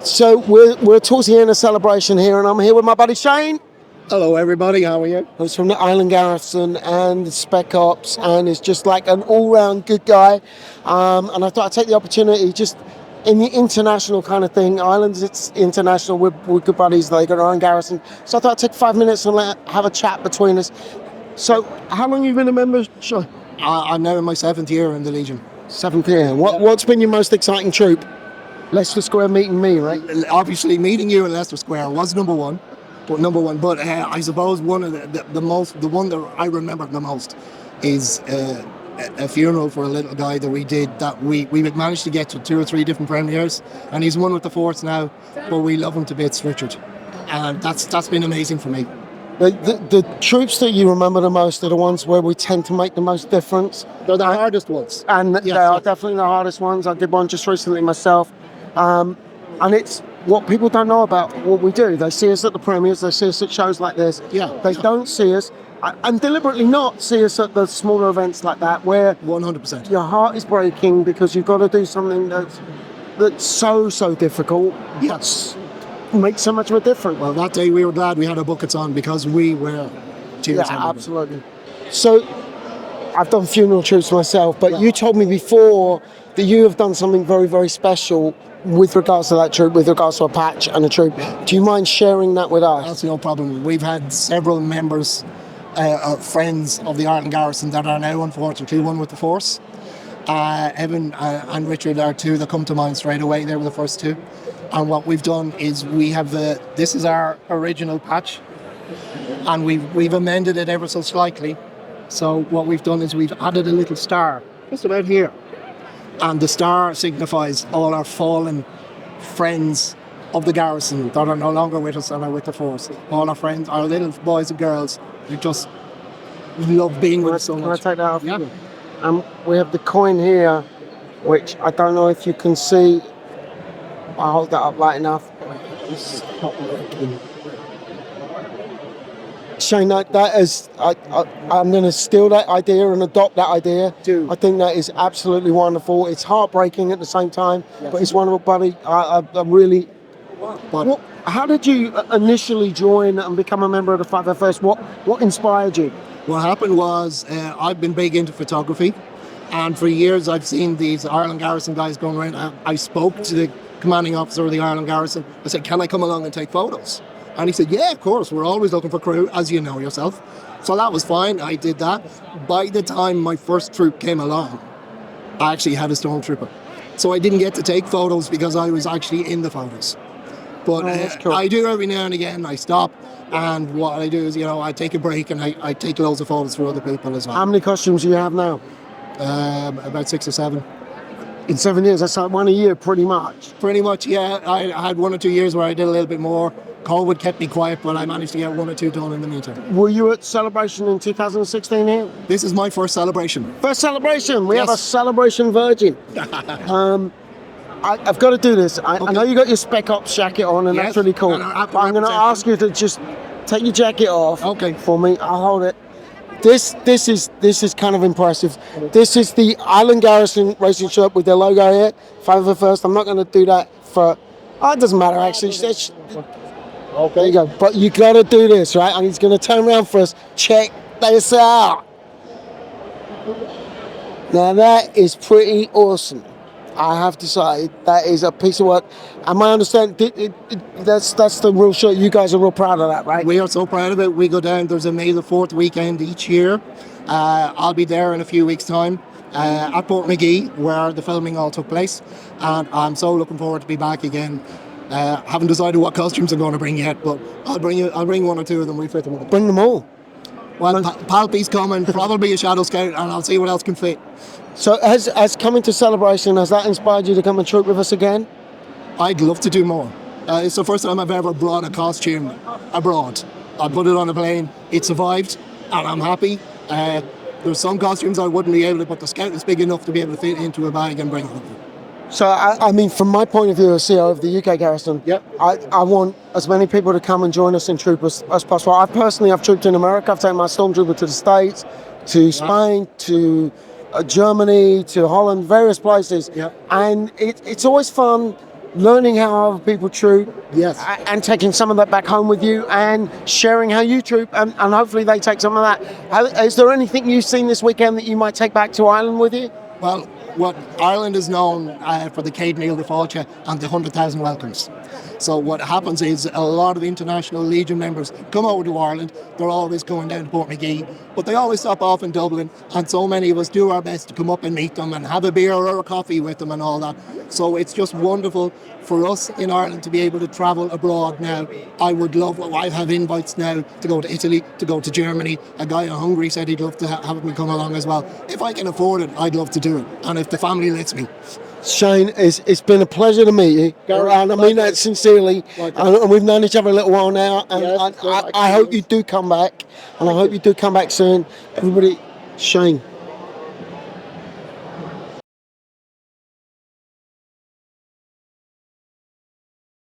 So we're towards the end of celebration here, and I'm here with my buddy Shane, Hello everybody, how are you? who's from the Ireland Garrison and the Spec Ops, and is just like an all-round good guy. And I thought I'd take the opportunity, just in the international kind of thing. Ireland's it's international. We're good buddies. They got their own garrison, so I thought I'd take 5 minutes and have a chat between us. So, how long have you been a member, Shane? I'm now in my 7th year in the Legion. 7th year. What's been your most exciting troop? Leicester Square meeting me, right? Obviously, meeting you in Leicester Square was number one. But I suppose one of the one that I remember the most is a funeral for a little guy that we did. That we managed to get to 2 or 3 different premieres, and he's one with the force now. But we love him to bits, Richard, and that's been amazing for me. The troops that you remember the most are the ones where we tend to make the most difference. They're the hardest ones, And yes, they are definitely the hardest ones. I did one just recently myself. And it's what people don't know about what we do. They see us at the premieres, they see us at shows like this. Yeah. They don't see us, and deliberately not see us at the smaller events like that, where 100%. your heart is breaking because you've got to do something that's so difficult. Yes. Makes so much of a difference. Well, that day we were glad we had our buckets on because we were tears. Yeah, absolutely. So, I've done funeral troops myself, but you told me before that you have done something very special with regards to that troop, with regards to a patch and a troop. Do you mind sharing that with us? That's no problem. We've had several members, friends of the Ireland Garrison that are now unfortunately one with the force. Evan and Richard are two that come to mind straight away. They were the first two. And what we've done is we have this is our original patch, and we've amended it ever so slightly. So what we've done is we've added a little star just about here, and the star signifies all our fallen friends of the garrison that are no longer with us and are with the force. All our friends, our little boys and girls, who just love being with us so much. Can I take that off? Yeah. We have the coin here, which I don't know if you can see. I'll hold that up light enough. Shane, that is, I'm going to steal that idea and adopt that idea. Do. I think that is absolutely wonderful. It's heartbreaking at the same time, but it's wonderful, buddy. I really... How did you initially join and become a member of the 5FS? What inspired you? What happened was I've been big into photography, and for years I've seen these Ireland Garrison guys going around. I spoke to the commanding officer of the Ireland Garrison. I said, can I come along and take photos? And he said, yeah, of course, we're always looking for crew, as you know yourself. So that was fine, I did that. By the time my first troop came along, I actually had a stormtrooper. So I didn't get to take photos because I was actually in the photos. But cool. I do every now and again, I stop, and what I do is, I take a break and I take loads of photos for other people as well. How many costumes do you have now? About 6 or 7. In 7 years, that's like one a year, pretty much. Pretty much, yeah. I had 1 or 2 years where I did a little bit more. COVID kept me quiet, but I managed to get 1 or 2 done in the meantime. Were you at Celebration in 2016 here? This is my first celebration. First celebration. We have Yes. a celebration virgin. I've got to do this. I know you got your Spec Ops jacket on, and Yes. that's really cool. And I have to But I'm going to represent ask you to just take your jacket off. Okay. For me. I'll hold it. This is kind of impressive. This is the Ireland Garrison racing shirt with their logo here. 5FS. I'm not going to do that for. Oh, it doesn't matter actually. Okay. There you go. But you got to do this, right? And he's going to turn around for us. Check this out. Now that is pretty awesome. I have to say that is a piece of work. And my understanding, that's the real shirt. You guys are real proud of that, right? We are so proud of it. We go down. There's a May the 4th weekend each year. I'll be there in a few weeks' time at Portmagee, where the filming all took place. And I'm so looking forward to be back again. Haven't decided what costumes I'm going to bring yet, but I'll bring 1 or 2 of them. We fit them up. Bring them all. Well, Palpy's coming, probably a Shadow Scout, and I'll see what else can fit. So as coming to Celebration, has that inspired you to come and troop with us again? I'd love to do more. It's the first time I've ever brought a costume abroad. I put it on a plane, it survived, and I'm happy. There's some costumes I wouldn't be able to, but the Scout is big enough to be able to fit into a bag and bring it up. So, I mean, from my point of view as CEO of the UK Garrison, Yep. I want as many people to come and join us in troop as possible. I've trooped in America. I've taken my stormtrooper to the States, to Spain, to Germany, to Holland, various places. Yep. And it's always fun learning how other people troop, Yes. and taking some of that back home with you and sharing how you troop, and hopefully they take some of that. Is there anything you've seen this weekend that you might take back to Ireland with you? Well, what Ireland is known for the Céad Míle de Fáilte and the 100,000 welcomes. So what happens is a lot of international Legion members come over to Ireland. They're always going down to Portmagee, but they always stop off in Dublin, and so many of us do our best to come up and meet them and have a beer or a coffee with them and all that. So it's just wonderful for us in Ireland to be able to travel abroad now. I would love, I have invites now to go to Italy, to go to Germany. A guy in Hungary said he'd love to have me come along as well. If I can afford it, I'd love to do it, and if the family lets me. Shane, it's been a pleasure to meet you, and I mean that sincerely. And we've known each other a little while now, and Yes, I hope you do come back, and I hope you do come back soon. Everybody, Shane.